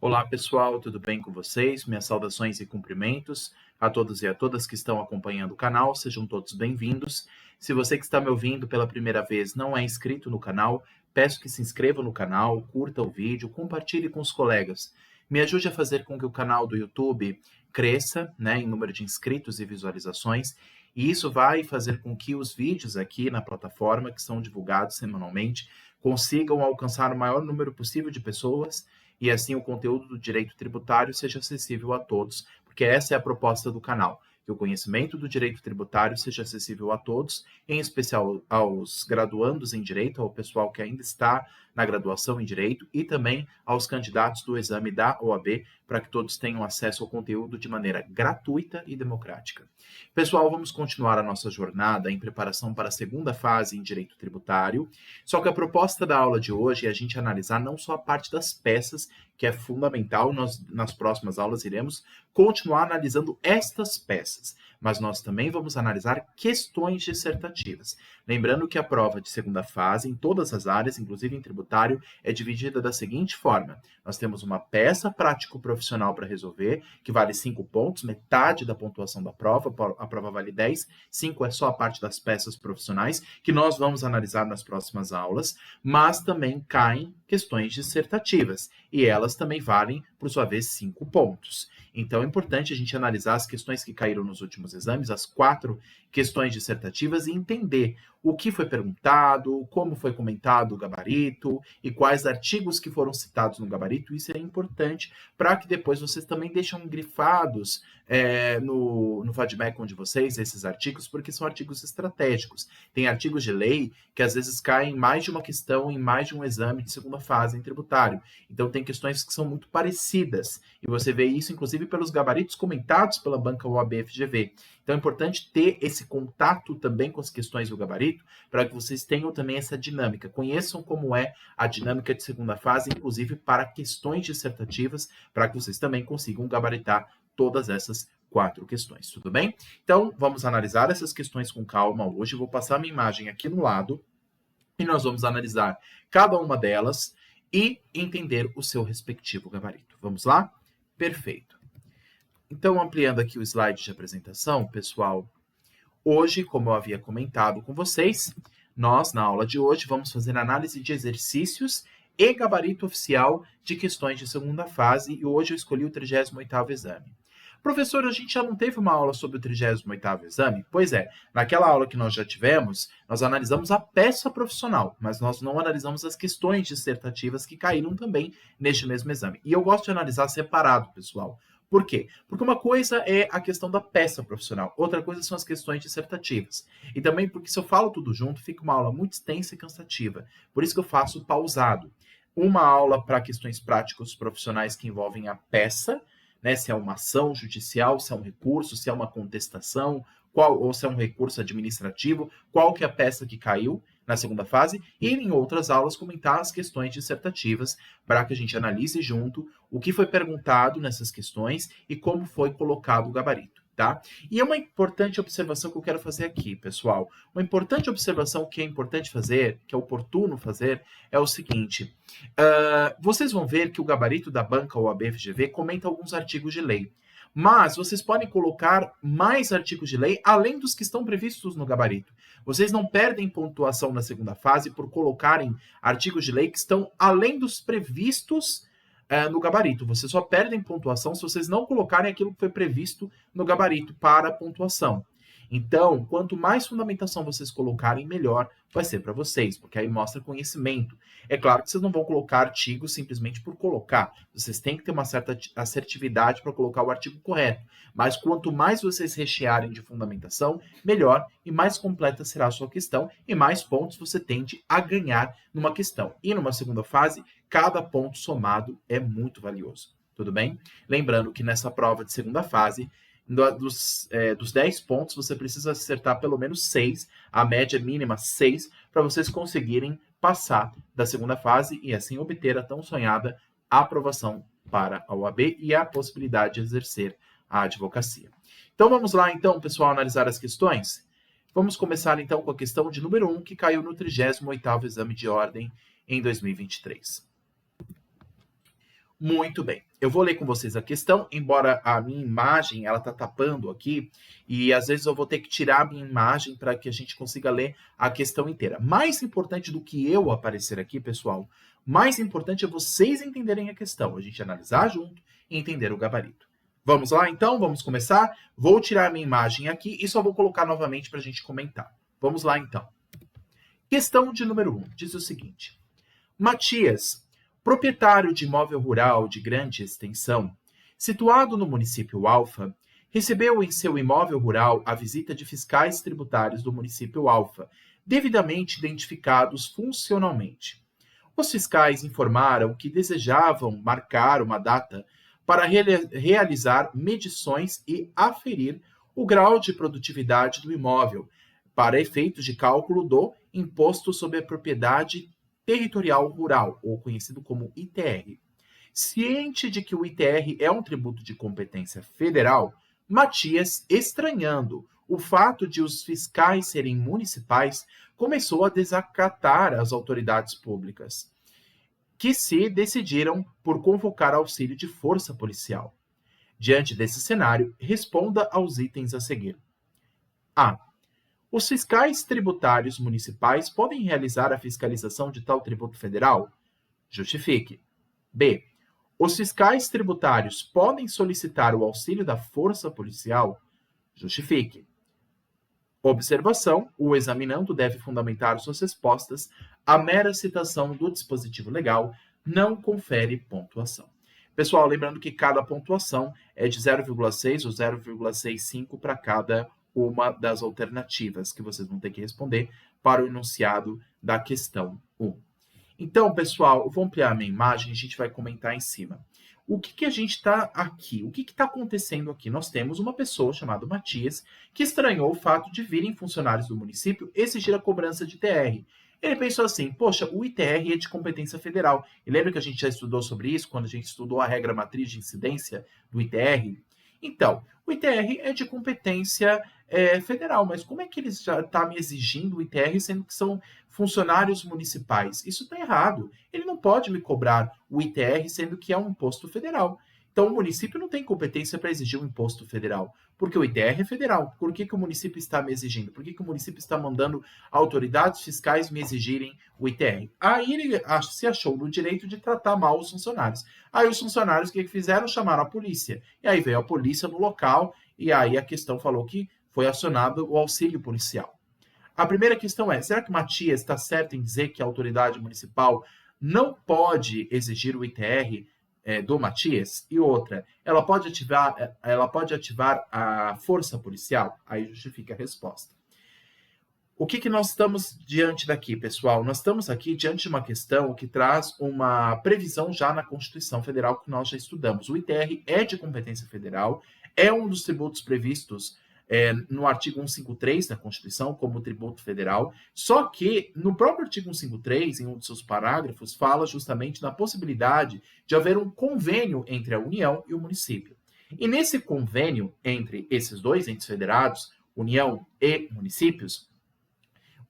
Olá pessoal, tudo bem com vocês? Minhas saudações e cumprimentos a todos e a todas que estão acompanhando o canal, sejam todos bem-vindos. Se você que está me ouvindo pela primeira vez não é inscrito no canal, peço que se inscreva no canal, curta o vídeo, compartilhe com os colegas. Me ajude a fazer com que o canal do YouTube cresça, em número de inscritos e visualizações, e isso vai fazer com que os vídeos aqui na plataforma, que são divulgados semanalmente, consigam alcançar o maior número possível de pessoas e assim o conteúdo do direito tributário seja acessível a todos, porque essa é a proposta do canal, que o conhecimento do direito tributário seja acessível a todos, em especial aos graduandos em direito, ao pessoal que ainda está na graduação em direito e também aos candidatos do exame da OAB, para que todos tenham acesso ao conteúdo de maneira gratuita e democrática. Pessoal, vamos continuar a nossa jornada em preparação para a segunda fase em direito tributário, só que a proposta da aula de hoje é a gente analisar não só a parte das peças, que é fundamental, nós nas próximas aulas iremos continuar analisando estas peças, mas nós também vamos analisar questões dissertativas. Lembrando que a prova de segunda fase, em todas as áreas, inclusive em tributário, é dividida da seguinte forma: nós temos uma peça prático-profissional para resolver, que vale 5 pontos, metade da pontuação da prova, a prova vale 10, 5 é só a parte das peças profissionais, que nós vamos analisar nas próximas aulas, mas também caem questões dissertativas, e elas também valem, por sua vez, 5 pontos. Então é importante a gente analisar as questões que caíram nos últimos exames, as 4 questões dissertativas, e entender o que foi perguntado, como foi comentado o gabarito e quais artigos que foram citados no gabarito. Isso é importante para que depois vocês também deixem grifados no FADMECOM de vocês esses artigos, porque são artigos estratégicos. Tem artigos de lei que às vezes caem em mais de uma questão, em mais de um exame de segunda fase em tributário. Então tem questões que são muito parecidas, e você vê isso inclusive pelos gabaritos comentados pela banca OAB-FGV. Então é importante ter esse contato também com as questões do gabarito, para que vocês tenham também essa dinâmica, conheçam como é a dinâmica de segunda fase, inclusive para questões dissertativas, para que vocês também consigam gabaritar todas essas 4 questões, tudo bem? Então, vamos analisar essas questões com calma hoje. Eu vou passar minha imagem aqui no lado e nós vamos analisar cada uma delas e entender o seu respectivo gabarito. Vamos lá? Perfeito. Então, ampliando aqui o slide de apresentação, pessoal, hoje, como eu havia comentado com vocês, nós, na aula de hoje, vamos fazer análise de exercícios e gabarito oficial de questões de segunda fase, e hoje eu escolhi o 38º exame. Professor, a gente já não teve uma aula sobre o 38º exame? Pois é, naquela aula que nós já tivemos, nós analisamos a peça profissional, mas nós não analisamos as questões dissertativas que caíram também neste mesmo exame. E eu gosto de analisar separado, pessoal. Por quê? Porque uma coisa é a questão da peça profissional, outra coisa são as questões dissertativas. E também porque se eu falo tudo junto, fica uma aula muito extensa e cansativa. Por isso que eu faço pausado. Uma aula para questões práticas profissionais que envolvem a peça, se é uma ação judicial, se é um recurso, se é uma contestação, ou se é um recurso administrativo, qual que é a peça que caiu na segunda fase, e em outras aulas comentar as questões dissertativas para que a gente analise junto o que foi perguntado nessas questões e como foi colocado o gabarito. Tá? E uma importante observação que eu quero fazer aqui, pessoal. Uma importante observação que é importante fazer, que é oportuno fazer, é o seguinte. Vocês vão ver que o gabarito da banca OAB-FGV comenta alguns artigos de lei. Mas vocês podem colocar mais artigos de lei além dos que estão previstos no gabarito. Vocês não perdem pontuação na segunda fase por colocarem artigos de lei que estão além dos previstos no gabarito. Vocês só perdem pontuação se vocês não colocarem aquilo que foi previsto no gabarito para a pontuação. Então, quanto mais fundamentação vocês colocarem, melhor vai ser para vocês, porque aí mostra conhecimento. É claro que vocês não vão colocar artigos simplesmente por colocar. Vocês têm que ter uma certa assertividade para colocar o artigo correto. Mas quanto mais vocês rechearem de fundamentação, melhor e mais completa será a sua questão e mais pontos você tende a ganhar numa questão. E numa segunda fase, cada ponto somado é muito valioso. Tudo bem? Lembrando que nessa prova de segunda fase, dos 10 pontos, você precisa acertar pelo menos 6, a média mínima 6, para vocês conseguirem passar da segunda fase e assim obter a tão sonhada aprovação para a OAB e a possibilidade de exercer a advocacia. Então vamos lá, então, pessoal, analisar as questões? Vamos começar, então, com a questão de número 1, que caiu no 38º exame de ordem em 2023. Muito bem. Eu vou ler com vocês a questão, embora a minha imagem ela está tapando aqui, e às vezes eu vou ter que tirar a minha imagem para que a gente consiga ler a questão inteira. Mais importante do que eu aparecer aqui, pessoal, mais importante é vocês entenderem a questão, a gente analisar junto e entender o gabarito. Vamos lá, então? Vamos começar? Vou tirar a minha imagem aqui e só vou colocar novamente para a gente comentar. Vamos lá, então. Questão de número 1, diz o seguinte. Matias, proprietário de imóvel rural de grande extensão, situado no município Alfa, recebeu em seu imóvel rural a visita de fiscais tributários do município Alfa, devidamente identificados funcionalmente. Os fiscais informaram que desejavam marcar uma data para realizar medições e aferir o grau de produtividade do imóvel, para efeitos de cálculo do Imposto sobre a Propriedade Territorial Rural, ou conhecido como ITR. Ciente de que o ITR é um tributo de competência federal, Matias, estranhando o fato de os fiscais serem municipais, começou a desacatar as autoridades públicas, que se decidiram por convocar auxílio de força policial. Diante desse cenário, responda aos itens a seguir. A. Os fiscais tributários municipais podem realizar a fiscalização de tal tributo federal? Justifique. B. Os fiscais tributários podem solicitar o auxílio da força policial? Justifique. Observação: o examinando deve fundamentar suas respostas. A mera citação do dispositivo legal não confere pontuação. Pessoal, lembrando que cada pontuação é de 0,6 ou 0,65 para cada uma das alternativas que vocês vão ter que responder para o enunciado da questão 1. Então, pessoal, eu vou ampliar a minha imagem e a gente vai comentar em cima. O que a gente está aqui? O que está acontecendo aqui? Nós temos uma pessoa chamada Matias que estranhou o fato de virem funcionários do município exigir a cobrança de ITR. Ele pensou assim, poxa, o ITR é de competência federal. E lembra que a gente já estudou sobre isso quando a gente estudou a regra matriz de incidência do ITR? Então, o ITR é de competência federal, mas como é que eles já estão me exigindo o ITR, sendo que são funcionários municipais? Isso está errado. Ele não pode me cobrar o ITR, sendo que é um imposto federal. Então, o município não tem competência para exigir um imposto federal, porque o ITR é federal. Por que o município está me exigindo? Por que o município está mandando autoridades fiscais me exigirem o ITR? Aí ele se achou no direito de tratar mal os funcionários. Aí os funcionários, o que fizeram? Chamaram a polícia. E aí veio a polícia no local, e aí a questão falou que foi acionado o auxílio policial. A primeira questão é, será que Matias está certo em dizer que a autoridade municipal não pode exigir o ITR do Matias? E outra, ela pode ativar a força policial? Aí justifica a resposta. O que nós estamos diante daqui, pessoal? Nós estamos aqui diante de uma questão que traz uma previsão já na Constituição Federal que nós já estudamos. O ITR é de competência federal, é um dos tributos previstos no artigo 153 da Constituição como tributo federal, só que no próprio artigo 153, em um de seus parágrafos, fala justamente na possibilidade de haver um convênio entre a União e o município. E nesse convênio entre esses dois entes federados, União e municípios,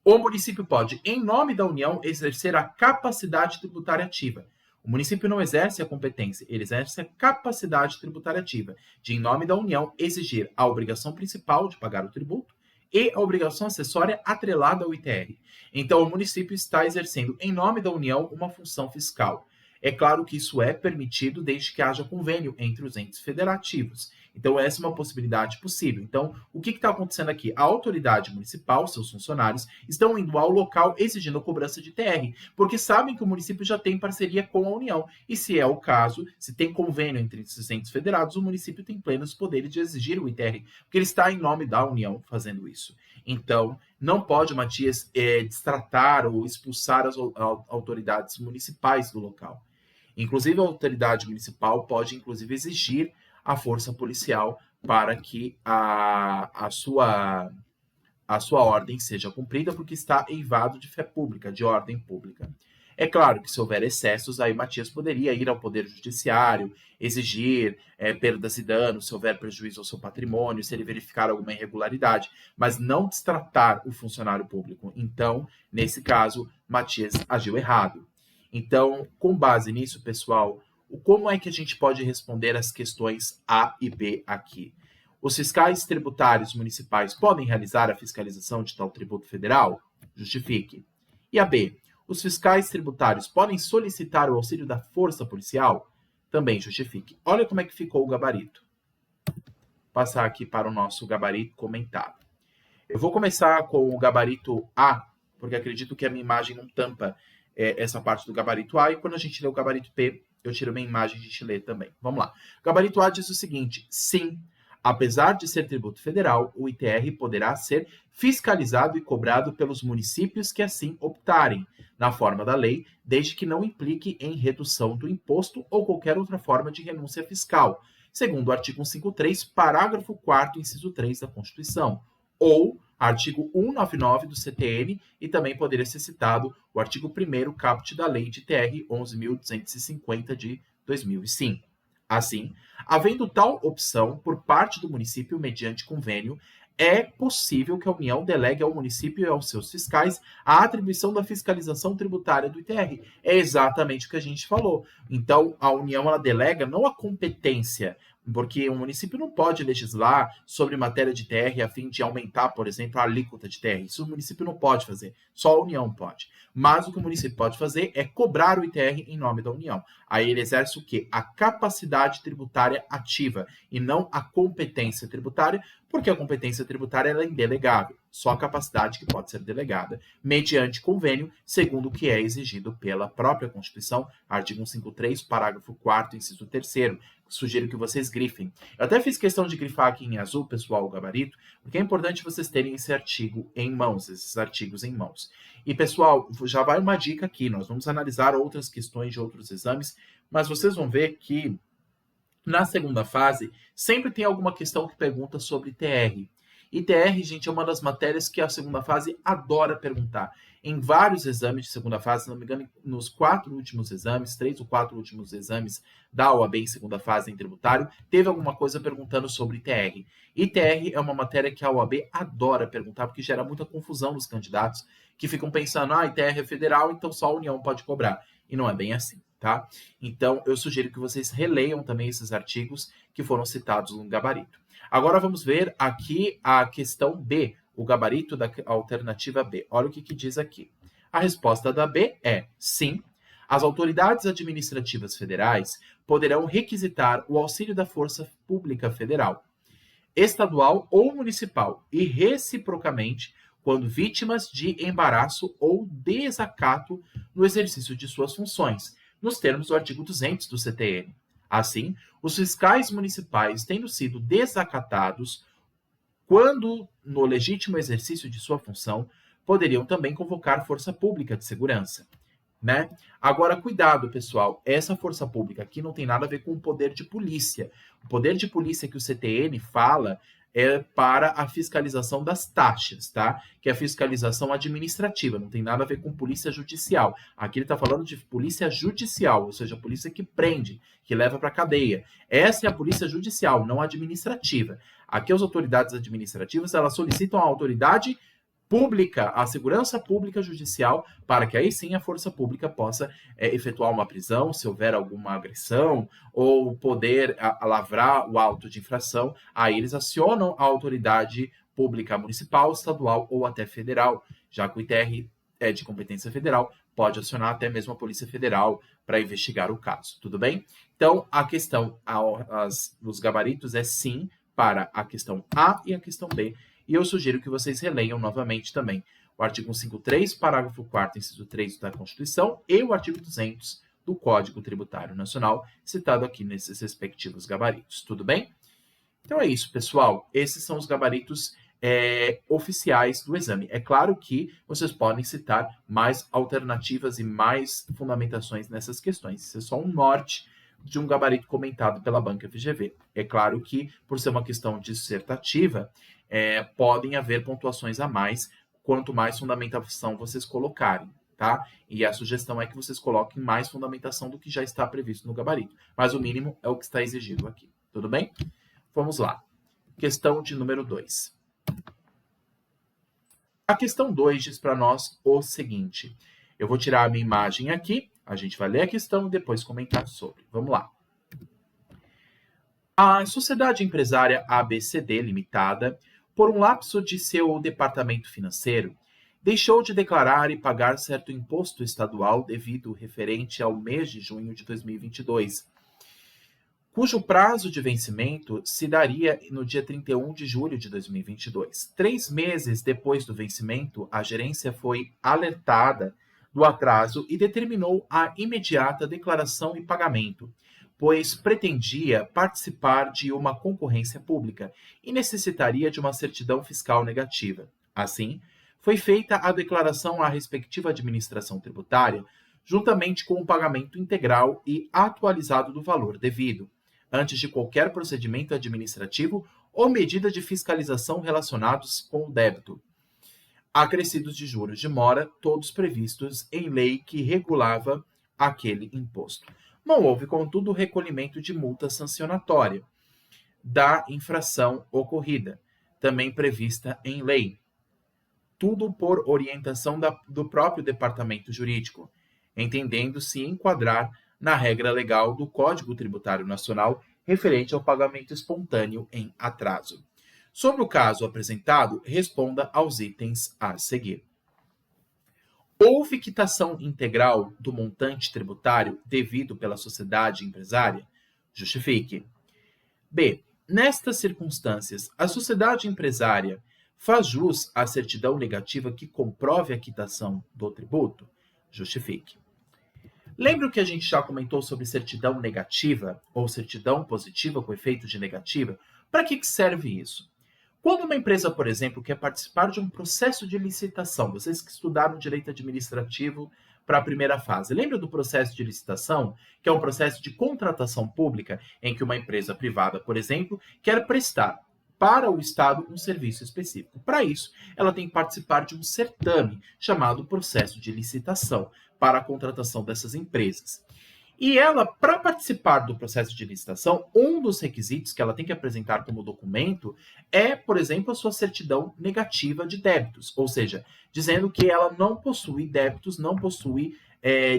o município pode, em nome da União, exercer a capacidade tributária ativa. O município não exerce a competência, ele exerce a capacidade tributária ativa de, em nome da União, exigir a obrigação principal de pagar o tributo e a obrigação acessória atrelada ao ITR. Então, o município está exercendo, em nome da União, uma função fiscal. É claro que isso é permitido desde que haja convênio entre os entes federativos. Então, essa é uma possibilidade possível. Então, o que está acontecendo aqui? A autoridade municipal, seus funcionários, estão indo ao local exigindo a cobrança de ITR, porque sabem que o município já tem parceria com a União. E se é o caso, se tem convênio entre esses entes federados, o município tem plenos poderes de exigir o ITR, porque ele está em nome da União fazendo isso. Então, não pode, Matias, destratar ou expulsar as autoridades municipais do local. Inclusive, a autoridade municipal pode, inclusive, exigir a força policial para que a sua ordem seja cumprida, porque está eivado de fé pública, de ordem pública. É claro que se houver excessos, aí Matias poderia ir ao Poder Judiciário, exigir perdas e danos, se houver prejuízo ao seu patrimônio, se ele verificar alguma irregularidade, mas não destratar o funcionário público. Então, nesse caso, Matias agiu errado. Então, com base nisso, pessoal, como é que a gente pode responder as questões A e B aqui? Os fiscais tributários municipais podem realizar a fiscalização de tal tributo federal? Justifique. E a B, os fiscais tributários podem solicitar o auxílio da força policial? Também justifique. Olha como é que ficou o gabarito. Vou passar aqui para o nosso gabarito comentado. Eu vou começar com o gabarito A, porque acredito que a minha imagem não tampa essa parte do gabarito A, e quando a gente lê o gabarito P, eu tiro minha imagem e a gente lê também. Vamos lá. O gabarito A diz o seguinte: sim, apesar de ser tributo federal, o ITR poderá ser fiscalizado e cobrado pelos municípios que assim optarem, na forma da lei, desde que não implique em redução do imposto ou qualquer outra forma de renúncia fiscal, segundo o artigo 153, parágrafo 4º, inciso 3 da Constituição, ou artigo 199 do CTN, e também poderia ser citado o artigo 1º caput da Lei de TR 11.250 de 2005. Assim, havendo tal opção por parte do município mediante convênio, é possível que a União delegue ao município e aos seus fiscais a atribuição da fiscalização tributária do ITR. É exatamente o que a gente falou. Então, a União ela delega não a competência, porque o município não pode legislar sobre matéria de TR a fim de aumentar, por exemplo, a alíquota de TR. Isso o município não pode fazer, só a União pode. Mas o que o município pode fazer é cobrar o ITR em nome da União. Aí ele exerce o quê? A capacidade tributária ativa e não a competência tributária, porque a competência tributária ela é indelegável, só a capacidade que pode ser delegada, mediante convênio, segundo o que é exigido pela própria Constituição, artigo 153, parágrafo 4º, inciso 3º. Sugiro que vocês grifem. Eu até fiz questão de grifar aqui em azul, pessoal, o gabarito, porque é importante vocês terem esse artigo em mãos, esses artigos em mãos. E, pessoal, já vai uma dica aqui, nós vamos analisar outras questões de outros exames, mas vocês vão ver que na segunda fase sempre tem alguma questão que pergunta sobre TR. E TR, gente, é uma das matérias que a segunda fase adora perguntar. Em vários exames de segunda fase, se não me engano, nos 4 últimos exames, 3 ou 4 últimos exames da OAB em segunda fase em tributário, teve alguma coisa perguntando sobre TR. E TR é uma matéria que a OAB adora perguntar, porque gera muita confusão nos candidatos, que ficam pensando, ITR é federal, então só a União pode cobrar. E não é bem assim, tá? Então, eu sugiro que vocês releiam também esses artigos que foram citados no gabarito. Agora vamos ver aqui a questão B, o gabarito da alternativa B. Olha o que diz aqui. A resposta da B é sim. As autoridades administrativas federais poderão requisitar o auxílio da Força Pública Federal, estadual ou municipal e reciprocamente quando vítimas de embaraço ou desacato no exercício de suas funções, nos termos do artigo 200 do CTN. Assim, os fiscais municipais, tendo sido desacatados quando no legítimo exercício de sua função, poderiam também convocar força pública de segurança. Né? Agora, cuidado, pessoal, essa força pública aqui não tem nada a ver com o poder de polícia. O poder de polícia que o CTN fala é para a fiscalização das taxas, tá? Que é a fiscalização administrativa, não tem nada a ver com polícia judicial. Aqui ele está falando de polícia judicial, ou seja, a polícia que prende, que leva para a cadeia. Essa é a polícia judicial, não administrativa. Aqui as autoridades administrativas, elas solicitam a autoridade pública, a segurança pública judicial, para que aí sim a força pública possa efetuar uma prisão, se houver alguma agressão, ou poder lavrar o auto de infração, aí eles acionam a autoridade pública municipal, estadual ou até federal, já que o ITR é de competência federal, pode acionar até mesmo a Polícia Federal para investigar o caso, tudo bem? Então, a questão, os gabaritos é sim para a questão A e a questão B, e eu sugiro que vocês releiam novamente também o artigo 153, parágrafo 4º, inciso 3 da Constituição e o artigo 200 do Código Tributário Nacional, citado aqui nesses respectivos gabaritos. Tudo bem? Então é isso, pessoal. Esses são os gabaritos oficiais do exame. É claro que vocês podem citar mais alternativas e mais fundamentações nessas questões. Isso é só um norte de um gabarito comentado pela banca FGV. É claro que, por ser uma questão dissertativa, podem haver pontuações a mais, quanto mais fundamentação vocês colocarem, tá? E a sugestão é que vocês coloquem mais fundamentação do que já está previsto no gabarito. Mas o mínimo é o que está exigido aqui. Tudo bem? Vamos lá. Questão de número 2. A questão 2 diz para nós o seguinte. Eu vou tirar a minha imagem aqui A gente vai ler a questão e depois comentar sobre. Vamos lá. A Sociedade Empresária ABCD Limitada, por um lapso de seu departamento financeiro, deixou de declarar e pagar certo imposto estadual devido referente ao mês de junho de 2022, cujo prazo de vencimento se daria no dia 31 de julho de 2022. 3 meses depois do vencimento, a gerência foi alertada do atraso e determinou a imediata declaração e pagamento, pois pretendia participar de uma concorrência pública e necessitaria de uma certidão fiscal negativa. Assim, foi feita a declaração à respectiva administração tributária, juntamente com o pagamento integral e atualizado do valor devido, antes de qualquer procedimento administrativo ou medida de fiscalização relacionados com o débito, acrescidos de juros de mora, todos previstos em lei que regulava aquele imposto. Não houve, contudo, recolhimento de multa sancionatória da infração ocorrida, também prevista em lei. Tudo por orientação do próprio Departamento Jurídico, entendendo-se enquadrar na regra legal do Código Tributário Nacional referente ao pagamento espontâneo em atraso. Sobre o caso apresentado, responda aos itens a seguir. Houve quitação integral do montante tributário devido pela sociedade empresária? Justifique. B. Nestas circunstâncias, a sociedade empresária faz jus à certidão negativa que comprove a quitação do tributo? Justifique. Lembra que a gente já comentou sobre certidão negativa ou certidão positiva com efeito de negativa? Para que serve isso? Quando uma empresa, por exemplo, quer participar de um processo de licitação, vocês que estudaram direito administrativo para a primeira fase, lembra do processo de licitação, que é um processo de contratação pública em que uma empresa privada, por exemplo, quer prestar para o Estado um serviço específico. Para isso, ela tem que participar de um certame chamado processo de licitação para a contratação dessas empresas. E ela, para participar do processo de licitação, um dos requisitos que ela tem que apresentar como documento é, por exemplo, a sua certidão negativa de débitos, ou seja, dizendo que ela não possui débitos, não possui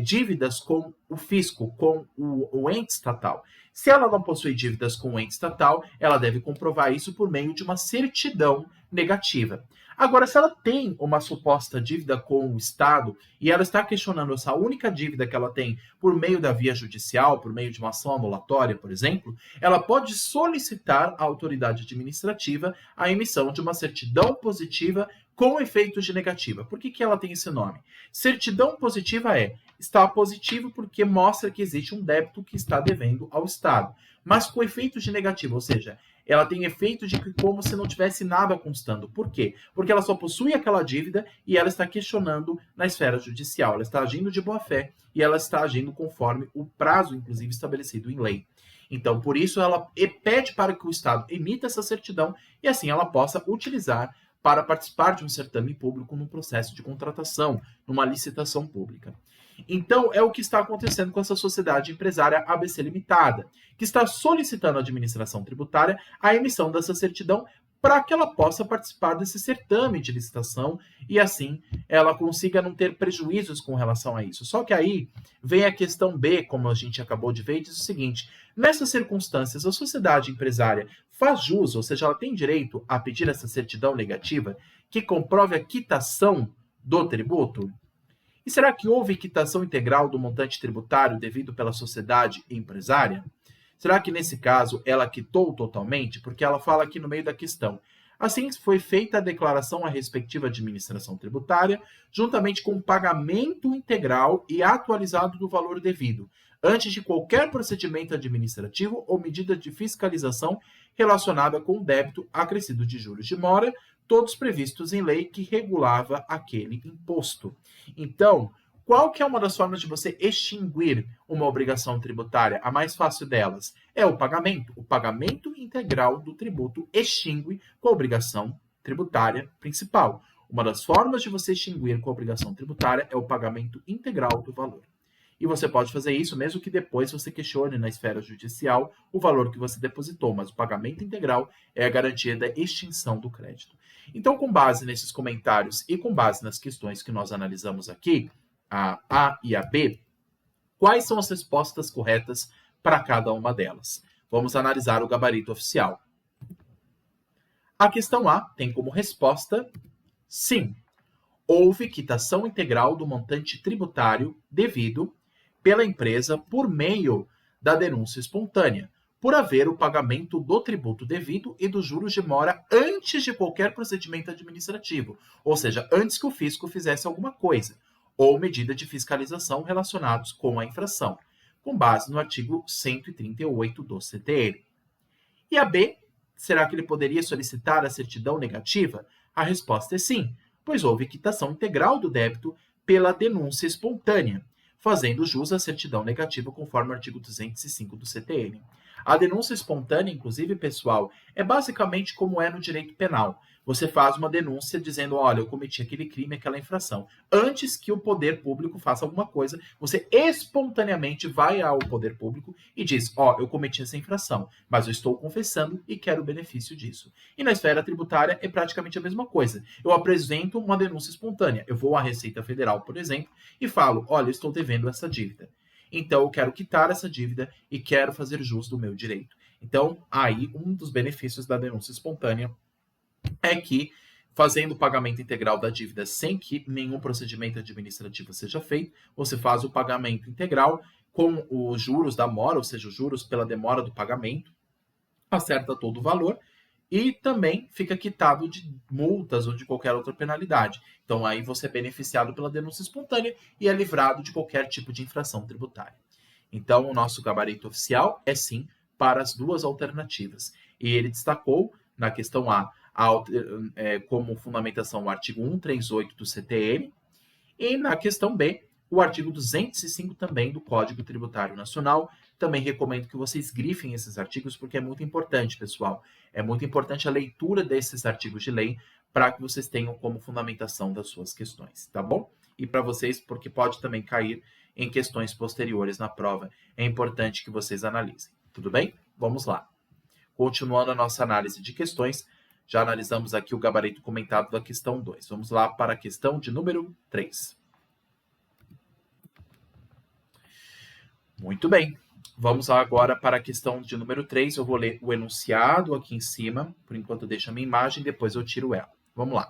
dívidas com o fisco, com o ente estatal. Se ela não possui dívidas com o ente estatal, ela deve comprovar isso por meio de uma certidão negativa. Agora, se ela tem uma suposta dívida com o Estado e ela está questionando essa única dívida que ela tem por meio da via judicial, por meio de uma ação anulatória, por exemplo, ela pode solicitar à autoridade administrativa a emissão de uma certidão positiva com efeitos de negativa. Por que ela tem esse nome? Certidão positiva está positivo porque mostra que existe um débito que está devendo ao Estado, mas com efeitos de negativa, ou seja, ela tem efeito de que como se não tivesse nada constando. Por quê? Porque ela só possui aquela dívida e ela está questionando na esfera judicial. Ela está agindo de boa fé e ela está agindo conforme o prazo, inclusive, estabelecido em lei. Então, por isso, ela pede para que o Estado emita essa certidão e assim ela possa utilizar para participar de um certame público num processo de contratação, numa licitação pública. Então, é o que está acontecendo com essa sociedade empresária ABC Limitada, que está solicitando à administração tributária a emissão dessa certidão para que ela possa participar desse certame de licitação e, assim, ela consiga não ter prejuízos com relação a isso. Só que aí vem a questão B, como a gente acabou de ver, e diz o seguinte: nessas circunstâncias, a sociedade empresária faz jus, ou seja, ela tem direito a pedir essa certidão negativa que comprove a quitação do tributo? E será que houve quitação integral do montante tributário devido pela sociedade empresária? Será que, nesse caso, ela quitou totalmente? Porque ela fala aqui no meio da questão. Assim, foi feita a declaração à respectiva administração tributária, juntamente com o pagamento integral e atualizado do valor devido, antes de qualquer procedimento administrativo ou medida de fiscalização relacionada com o débito acrescido de juros de mora, todos previstos em lei que regulava aquele imposto. Então, qual que é uma das formas de você extinguir uma obrigação tributária? A mais fácil delas é o pagamento. O pagamento integral do tributo extingue com a obrigação tributária principal. Uma das formas de você extinguir com a obrigação tributária é o pagamento integral do valor. E você pode fazer isso mesmo que depois você questione na esfera judicial o valor que você depositou, mas o pagamento integral é a garantia da extinção do crédito. Então, com base nesses comentários e com base nas questões que nós analisamos aqui, a A e a B, Quais são as respostas corretas para cada uma delas? Vamos analisar o gabarito oficial. A questão A tem como resposta sim. Houve quitação integral do montante tributário devido pela empresa por meio da denúncia espontânea, por haver o pagamento do tributo devido e dos juros de mora antes de qualquer procedimento administrativo, ou seja, antes que o fisco fizesse alguma coisa, ou medida de fiscalização relacionados com a infração, com base no artigo 138 do CTN. E a B, será que ele poderia solicitar a certidão negativa? A resposta é sim, pois houve quitação integral do débito pela denúncia espontânea, fazendo jus à certidão negativa conforme o artigo 205 do CTN. A denúncia espontânea, inclusive, pessoal, é basicamente como é no direito penal. Você faz uma denúncia dizendo, olha, eu cometi aquele crime, aquela infração. Antes que o poder público faça alguma coisa, você espontaneamente vai ao poder público e diz, eu cometi essa infração, mas eu estou confessando e quero o benefício disso. E na esfera tributária é praticamente a mesma coisa. Eu apresento uma denúncia espontânea. Eu vou à Receita Federal, por exemplo, e falo, olha, eu estou devendo essa dívida. Então, eu quero quitar essa dívida e quero fazer jus do meu direito. Então, aí, um dos benefícios da denúncia espontânea é que, fazendo o pagamento integral da dívida sem que nenhum procedimento administrativo seja feito, você faz o pagamento integral com os juros da mora, ou seja, os juros pela demora do pagamento, acerta todo o valor e também fica quitado de multas ou de qualquer outra penalidade. Então, aí você é beneficiado pela denúncia espontânea e é livrado de qualquer tipo de infração tributária. Então, o nosso gabarito oficial é sim para as duas alternativas. E ele destacou, na questão A, como fundamentação o artigo 138 do CTN, e na questão B, o artigo 205 também do Código Tributário Nacional. Também recomendo que vocês grifem esses artigos, porque é muito importante, pessoal. É muito importante a leitura desses artigos de lei para que vocês tenham como fundamentação das suas questões, tá bom? E para vocês, porque pode também cair em questões posteriores na prova, é importante que vocês analisem. Tudo bem? Vamos lá. Continuando a nossa análise de questões, já analisamos aqui o gabarito comentado da questão 2. Vamos lá para a questão de número 3. Muito bem. Vamos agora para a questão de número 3. Eu vou ler o enunciado aqui em cima. Por enquanto, eu deixo a minha imagem, depois eu tiro ela. Vamos lá.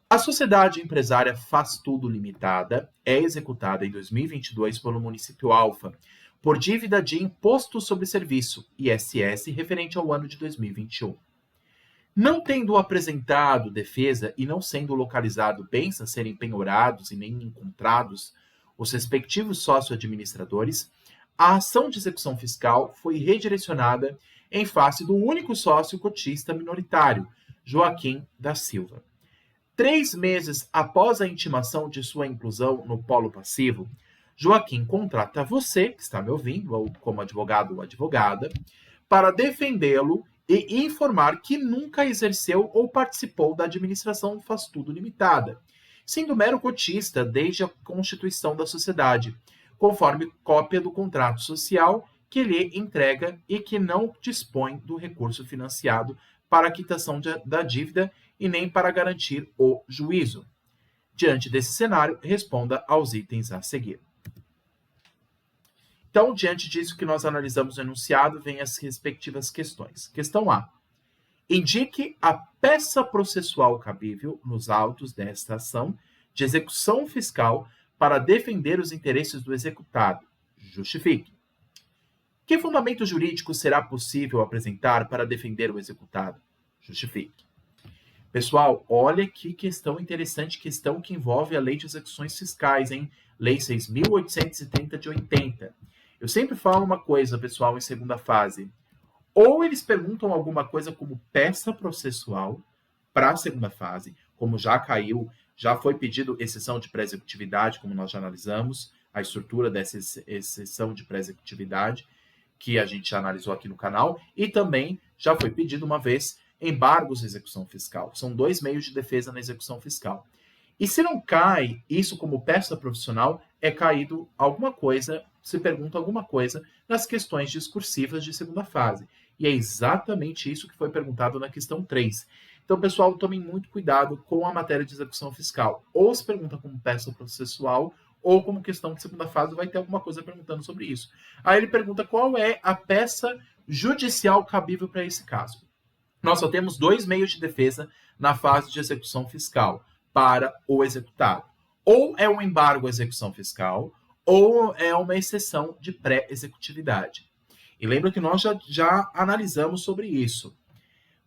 A sociedade empresária Faz Tudo Limitada é executada em 2022 pelo município Alfa por dívida de Imposto sobre Serviço, ISS, referente ao ano de 2021. Não tendo apresentado defesa e não sendo localizado bens a serem penhorados e nem encontrados os respectivos sócio-administradores, a ação de execução fiscal foi redirecionada em face do único sócio cotista minoritário, Joaquim da Silva. 3 meses após a intimação de sua inclusão no polo passivo, Joaquim contrata você, que está me ouvindo, ou como advogado ou advogada, para defendê-lo e informar que nunca exerceu ou participou da administração Faz Tudo Limitada, sendo mero cotista desde a constituição da sociedade, conforme cópia do contrato social que lhe entrega e que não dispõe do recurso financiado para a quitação da dívida e nem para garantir o juízo. Diante desse cenário, responda aos itens a seguir. Então, diante disso que nós analisamos no enunciado, vem as respectivas questões. Questão A. Indique a peça processual cabível nos autos desta ação de execução fiscal para defender os interesses do executado. Justifique. Que fundamento jurídico será possível apresentar para defender o executado? Justifique. Pessoal, olha que questão interessante, questão que envolve a Lei de Execuções Fiscais, hein? Lei 6.830 de 80. Eu sempre falo uma coisa, pessoal, em segunda fase. Ou eles perguntam alguma coisa como peça processual para a segunda fase, como já caiu, já foi pedido exceção de pré-executividade, como nós já analisamos, a estrutura dessa exceção de pré-executividade, que a gente já analisou aqui no canal, e também já foi pedido uma vez embargos de execução fiscal. São 2 meios de defesa na execução fiscal. E se não cai isso como peça profissional, é caído alguma coisa, se pergunta alguma coisa nas questões discursivas de segunda fase. E é exatamente isso que foi perguntado na questão 3. Então, pessoal, tomem muito cuidado com a matéria de execução fiscal. Ou se pergunta como peça processual, ou como questão de segunda fase vai ter alguma coisa perguntando sobre isso. Aí ele pergunta qual é a peça judicial cabível para esse caso. Nós só temos 2 meios de defesa na fase de execução fiscal para o executado. Ou é um embargo à execução fiscal, ou é uma exceção de pré-executividade. E lembra que nós já analisamos sobre isso.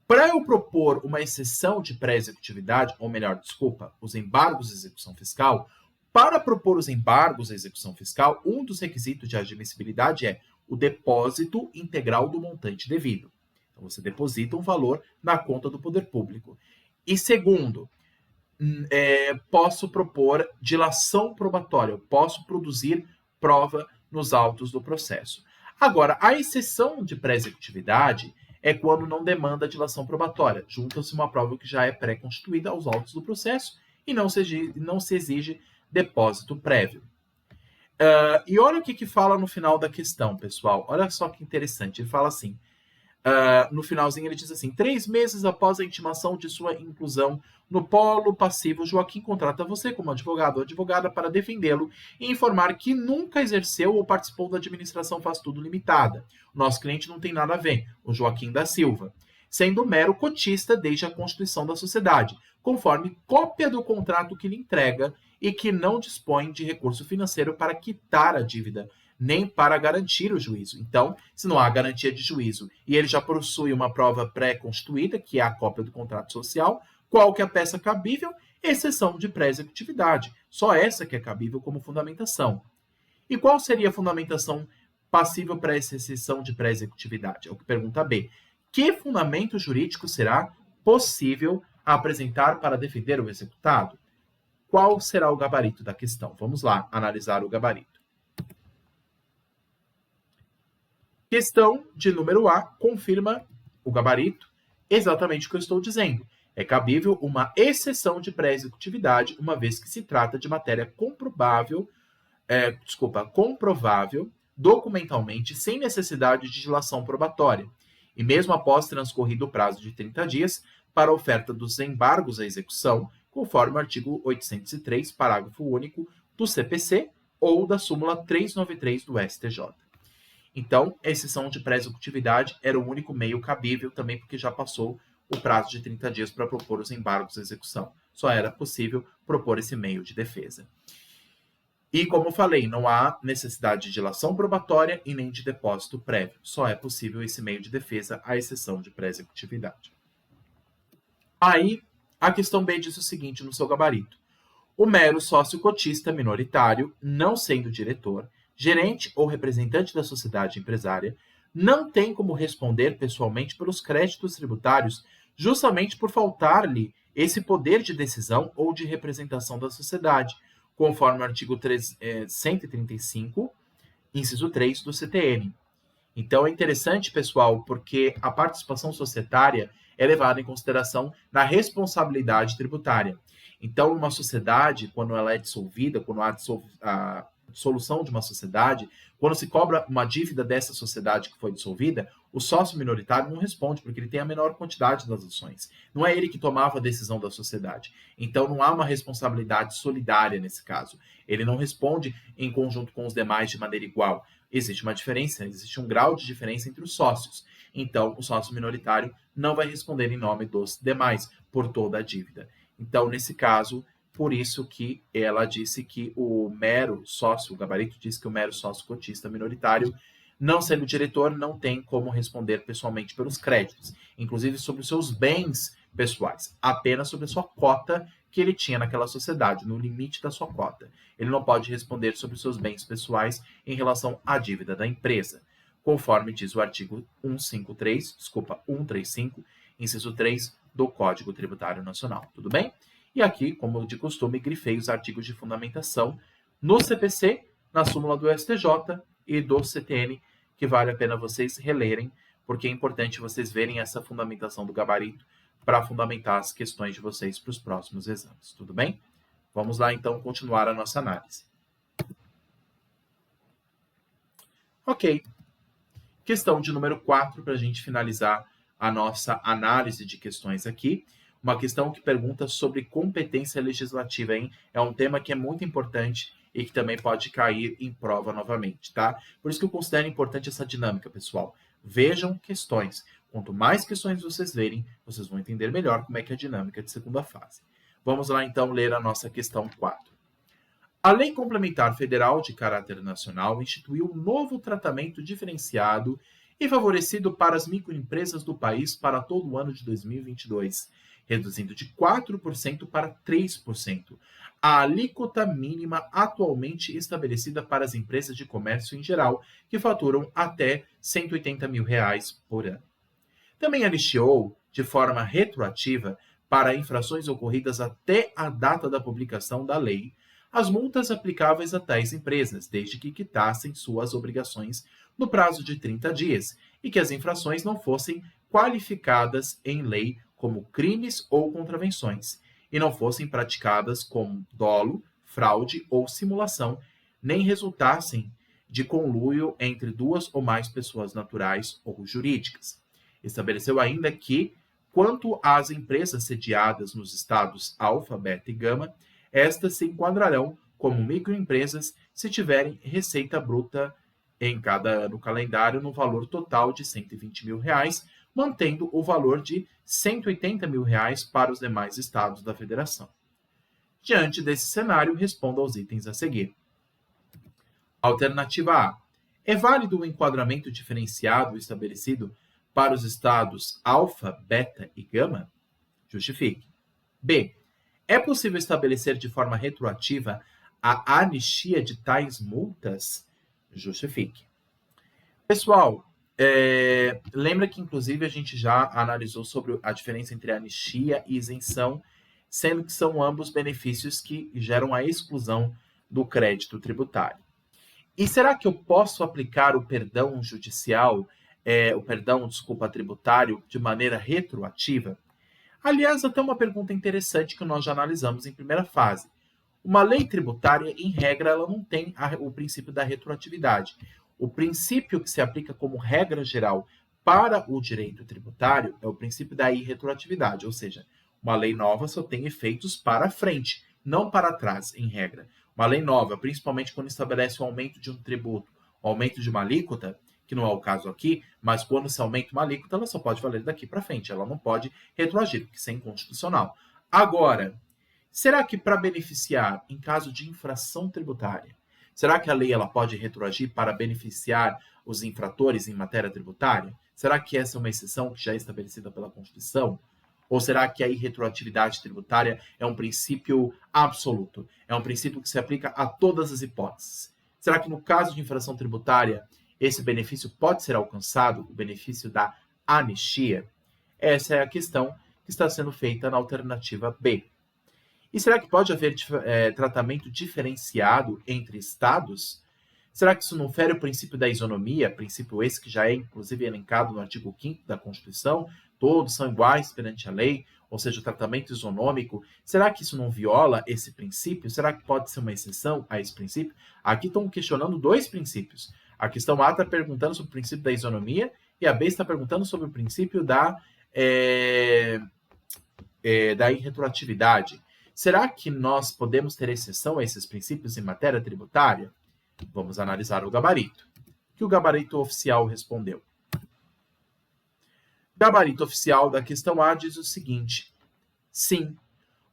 Para eu propor uma exceção de pré-executividade, ou melhor, desculpa, os embargos à execução fiscal, para propor os embargos à execução fiscal, um dos requisitos de admissibilidade é o depósito integral do montante devido. Então, você deposita um valor na conta do poder público. E segundo, posso propor dilação probatória, eu posso produzir prova nos autos do processo. Agora, a exceção de pré-executividade é quando não demanda dilação probatória. Junta-se uma prova que já é pré-constituída aos autos do processo e não se exige depósito prévio. E olha o que fala no final da questão, pessoal. Olha só que interessante. Ele fala assim, no finalzinho ele diz assim, 3 meses após a intimação de sua inclusão no polo passivo, Joaquim contrata você como advogado ou advogada para defendê-lo e informar que nunca exerceu ou participou da administração Faz Tudo Limitada. O nosso cliente não tem nada a ver, o Joaquim da Silva, sendo mero cotista desde a constituição da sociedade, conforme cópia do contrato que lhe entrega e que não dispõe de recurso financeiro para quitar a dívida, nem para garantir o juízo. Então, se não há garantia de juízo e ele já possui uma prova pré-constituída, que é a cópia do contrato social, qual que é a peça cabível? Exceção de pré-executividade. Só essa que é cabível como fundamentação. E qual seria a fundamentação passível para essa exceção de pré-executividade? É o que pergunta B. Que fundamento jurídico será possível apresentar para defender o executado? Qual será o gabarito da questão? Vamos lá analisar o gabarito. Questão de número A confirma o gabarito exatamente o que eu estou dizendo. É cabível uma exceção de pré-executividade, uma vez que se trata de matéria comprovável documentalmente, sem necessidade de dilação probatória, e mesmo após transcorrido o prazo de 30 dias para a oferta dos embargos à execução, conforme o artigo 803, parágrafo único do CPC ou da súmula 393 do STJ. Então, a exceção de pré-executividade era o único meio cabível, também porque já passou o prazo de 30 dias para propor os embargos à execução. Só era possível propor esse meio de defesa. E, como falei, não há necessidade de dilação probatória e nem de depósito prévio. Só é possível esse meio de defesa, à exceção de pré-executividade. Aí, a questão B diz o seguinte no seu gabarito. O mero sócio cotista minoritário, não sendo diretor, gerente ou representante da sociedade empresária, não tem como responder pessoalmente pelos créditos tributários justamente por faltar-lhe esse poder de decisão ou de representação da sociedade, conforme o artigo 135, inciso 3 do CTN. Então é interessante, pessoal, porque a participação societária é levada em consideração na responsabilidade tributária. Então, uma sociedade, quando ela é dissolvida, quando há a dissolução de uma sociedade, quando se cobra uma dívida dessa sociedade que foi dissolvida, o sócio minoritário não responde, porque ele tem a menor quantidade das ações. Não é ele que tomava a decisão da sociedade. Então, não há uma responsabilidade solidária nesse caso. Ele não responde em conjunto com os demais de maneira igual. Existe uma diferença, existe um grau de diferença entre os sócios. Então, o sócio minoritário não vai responder em nome dos demais por toda a dívida. Então, nesse caso, por isso que ela disse que o mero sócio, o gabarito diz que o mero sócio cotista minoritário, não sendo diretor, não tem como responder pessoalmente pelos créditos, inclusive sobre os seus bens pessoais, apenas sobre a sua cota que ele tinha naquela sociedade, no limite da sua cota. Ele não pode responder sobre os seus bens pessoais em relação à dívida da empresa, conforme diz o artigo 135, inciso 3 do Código Tributário Nacional. Tudo bem? E aqui, como de costume, grifei os artigos de fundamentação no CPC, na súmula do STJ e do CTN, que vale a pena vocês relerem, porque é importante vocês verem essa fundamentação do gabarito para fundamentar as questões de vocês para os próximos exames. Tudo bem? Vamos lá, então, continuar a nossa análise. Ok. Questão de número 4, para a gente finalizar a nossa análise de questões aqui. Uma questão que pergunta sobre competência legislativa, hein? É um tema que é muito importante e que também pode cair em prova novamente, tá? Por isso que eu considero importante essa dinâmica, pessoal. Vejam questões. Quanto mais questões vocês verem, vocês vão entender melhor como é que é a dinâmica de segunda fase. Vamos lá, então, ler a nossa questão 4. A Lei Complementar Federal de caráter nacional instituiu um novo tratamento diferenciado e favorecido para as microempresas do país para todo o ano de 2022, reduzindo de 4% para 3% a alíquota mínima atualmente estabelecida para as empresas de comércio em geral, que faturam até R$ 180 mil por ano. Também anistiou, de forma retroativa, para infrações ocorridas até a data da publicação da lei, as multas aplicáveis a tais empresas, desde que quitassem suas obrigações no prazo de 30 dias e que as infrações não fossem qualificadas em lei como crimes ou contravenções e não fossem praticadas com dolo, fraude ou simulação, nem resultassem de conluio entre duas ou mais pessoas naturais ou jurídicas. Estabeleceu ainda que, quanto às empresas sediadas nos estados Alfa, Beta e Gama, estas se enquadrarão como microempresas se tiverem receita bruta em cada ano calendário no valor total de R$ 120 mil, mantendo o valor de R$ 180 mil para os demais estados da federação. Diante desse cenário, responda aos itens a seguir. Alternativa A. É válido o enquadramento diferenciado estabelecido para os estados Alfa, Beta e Gama? Justifique. B. É possível estabelecer de forma retroativa a anistia de tais multas? Justifique. Pessoal, lembra que inclusive a gente já analisou sobre a diferença entre anistia e isenção, sendo que são ambos benefícios que geram a exclusão do crédito tributário. E será que eu posso aplicar o perdão judicial, tributário, de maneira retroativa? Aliás, até uma pergunta interessante que nós já analisamos em primeira fase. Uma lei tributária, em regra, ela não tem o princípio da retroatividade. O princípio que se aplica como regra geral para o direito tributário é o princípio da irretroatividade, ou seja, uma lei nova só tem efeitos para frente, não para trás, em regra. Uma lei nova, principalmente quando estabelece o aumento de um tributo, o aumento de uma alíquota, que não é o caso aqui, mas quando se aumenta uma alíquota, ela só pode valer daqui para frente, ela não pode retroagir, porque isso é inconstitucional. Agora, será que para beneficiar em caso de infração tributária, será que a lei ela pode retroagir para beneficiar os infratores em matéria tributária? Será que essa é uma exceção que já é estabelecida pela Constituição? Ou será que a irretroatividade tributária é um princípio absoluto? É um princípio que se aplica a todas as hipóteses? Será que no caso de infração tributária, esse benefício pode ser alcançado, o benefício da anistia? Essa é a questão que está sendo feita na alternativa B. E será que pode haver tratamento diferenciado entre estados? Será que isso não fere o princípio da isonomia, princípio esse que já é inclusive elencado no artigo 5º da Constituição? Todos são iguais perante a lei, ou seja, o tratamento isonômico. Será que isso não viola esse princípio? Será que pode ser uma exceção a esse princípio? Aqui estão questionando dois princípios. A questão A está perguntando sobre o princípio da isonomia e a B está perguntando sobre o princípio da irretroatividade. Será que nós podemos ter exceção a esses princípios em matéria tributária? Vamos analisar o gabarito. O que o gabarito oficial respondeu? O gabarito oficial da questão A diz o seguinte: sim,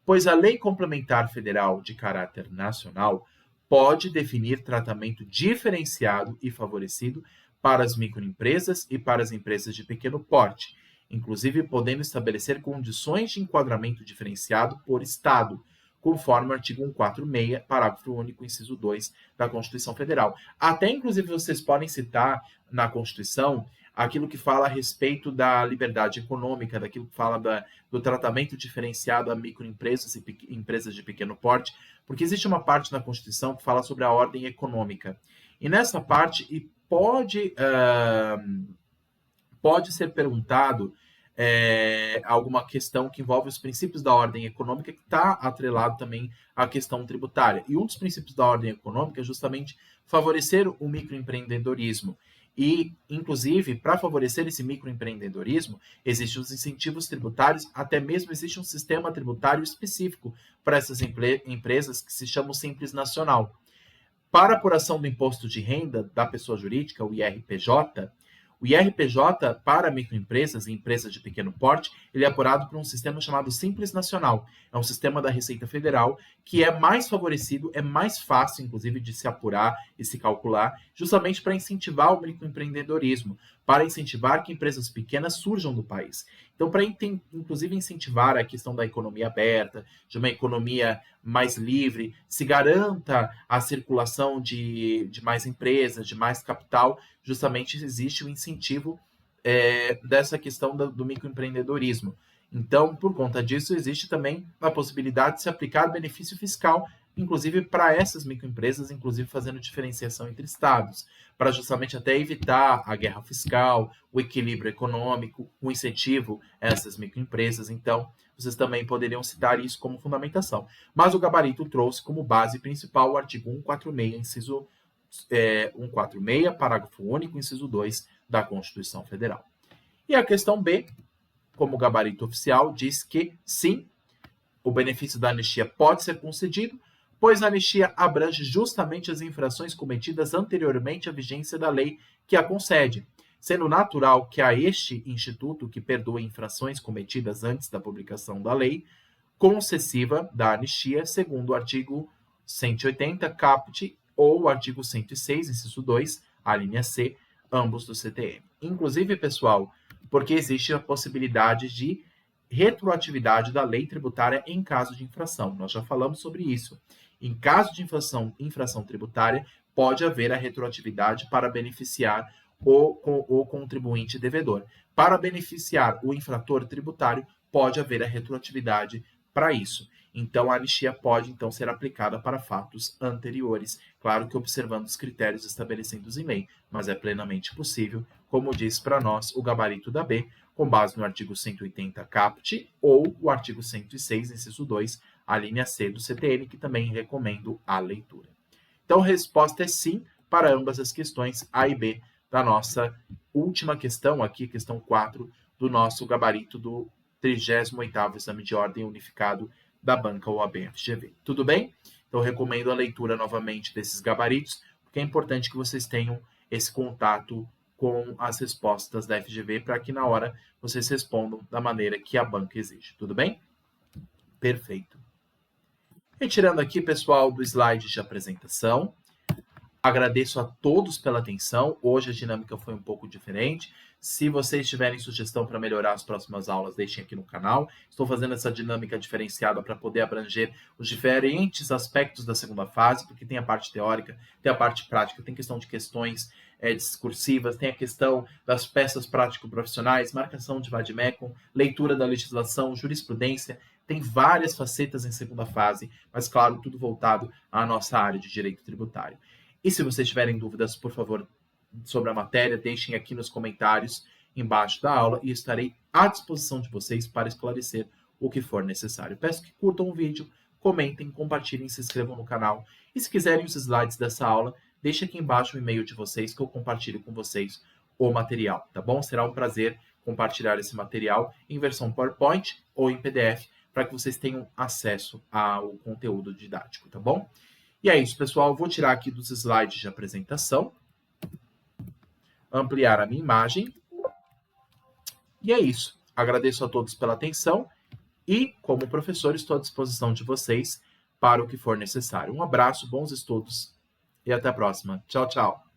pois a Lei Complementar Federal de caráter nacional pode definir tratamento diferenciado e favorecido para as microempresas e para as empresas de pequeno porte, inclusive podendo estabelecer condições de enquadramento diferenciado por Estado, conforme o artigo 146, parágrafo único, inciso 2 da Constituição Federal. Até, inclusive, vocês podem citar na Constituição aquilo que fala a respeito da liberdade econômica, daquilo que fala do tratamento diferenciado a microempresas e empresas de pequeno porte, porque existe uma parte na Constituição que fala sobre a ordem econômica. E nessa parte pode ser perguntado alguma questão que envolve os princípios da ordem econômica, que está atrelado também à questão tributária. E um dos princípios da ordem econômica é justamente favorecer o microempreendedorismo. E, inclusive, para favorecer esse microempreendedorismo, existem os incentivos tributários, até mesmo existe um sistema tributário específico para essas empresas que se chama o Simples Nacional. Para a apuração do imposto de renda da pessoa jurídica, o IRPJ para microempresas e empresas de pequeno porte, ele é apurado por um sistema chamado Simples Nacional. É um sistema da Receita Federal que é mais favorecido, é mais fácil, inclusive, de se apurar e se calcular, justamente para incentivar o microempreendedorismo, para incentivar que empresas pequenas surjam do país. Então, para inclusive incentivar a questão da economia aberta, de uma economia mais livre, se garanta a circulação de mais empresas, de mais capital, justamente existe o incentivo dessa questão do microempreendedorismo. Então, por conta disso, existe também a possibilidade de se aplicar benefício fiscal, inclusive para essas microempresas, inclusive fazendo diferenciação entre estados, para justamente até evitar a guerra fiscal, o equilíbrio econômico, o incentivo a essas microempresas. Então, vocês também poderiam citar isso como fundamentação. Mas o gabarito trouxe como base principal o artigo 146, inciso 146, parágrafo único, inciso 2 da Constituição Federal. E a questão B, como gabarito oficial, diz que sim, o benefício da anistia pode ser concedido, pois a anistia abrange justamente as infrações cometidas anteriormente à vigência da lei que a concede, sendo natural que a este instituto que perdoa infrações cometidas antes da publicação da lei concessiva da anistia, segundo o artigo 180, caput, ou o artigo 106, inciso 2, a linha C, ambos do CTM. Inclusive, pessoal, porque existe a possibilidade de retroatividade da lei tributária em caso de infração. Nós já falamos sobre isso. Em caso de infração tributária, pode haver a retroatividade para beneficiar o contribuinte devedor. Para beneficiar o infrator tributário, pode haver a retroatividade para isso. Então, a anistia pode, então, ser aplicada para fatos anteriores, claro que observando os critérios estabelecidos em lei, mas é plenamente possível, como diz para nós o gabarito da B, com base no artigo 180 caput ou o artigo 106, inciso 2, a linha C do CTN, que também recomendo a leitura. Então, a resposta é sim para ambas as questões A e B da nossa última questão aqui, questão 4, do nosso gabarito do 38º Exame de Ordem Unificado da Banca OAB-FGV. Tudo bem? Então, recomendo a leitura novamente desses gabaritos, porque é importante que vocês tenham esse contato com as respostas da FGV para que na hora vocês respondam da maneira que a banca exige. Tudo bem? Perfeito. Retirando aqui, pessoal, do slide de apresentação, agradeço a todos pela atenção. Hoje a dinâmica foi um pouco diferente. Se vocês tiverem sugestão para melhorar as próximas aulas, deixem aqui no canal. Estou fazendo essa dinâmica diferenciada para poder abranger os diferentes aspectos da segunda fase, porque tem a parte teórica, tem a parte prática, tem questão de questões discursivas, tem a questão das peças prático-profissionais, marcação de vade-mecum, leitura da legislação, jurisprudência. Tem várias facetas em segunda fase, mas, claro, tudo voltado à nossa área de direito tributário. E se vocês tiverem dúvidas, por favor, sobre a matéria, deixem aqui nos comentários embaixo da aula e estarei à disposição de vocês para esclarecer o que for necessário. Peço que curtam o vídeo, comentem, compartilhem, se inscrevam no canal. E se quiserem os slides dessa aula, deixem aqui embaixo o e-mail de vocês que eu compartilho com vocês o material, tá bom? Será um prazer compartilhar esse material em versão PowerPoint ou em PDF para que vocês tenham acesso ao conteúdo didático, tá bom? E é isso, pessoal. Vou tirar aqui dos slides de apresentação, ampliar a minha imagem. E é isso. Agradeço a todos pela atenção e, como professor, estou à disposição de vocês para o que for necessário. Um abraço, bons estudos e até a próxima. Tchau, tchau.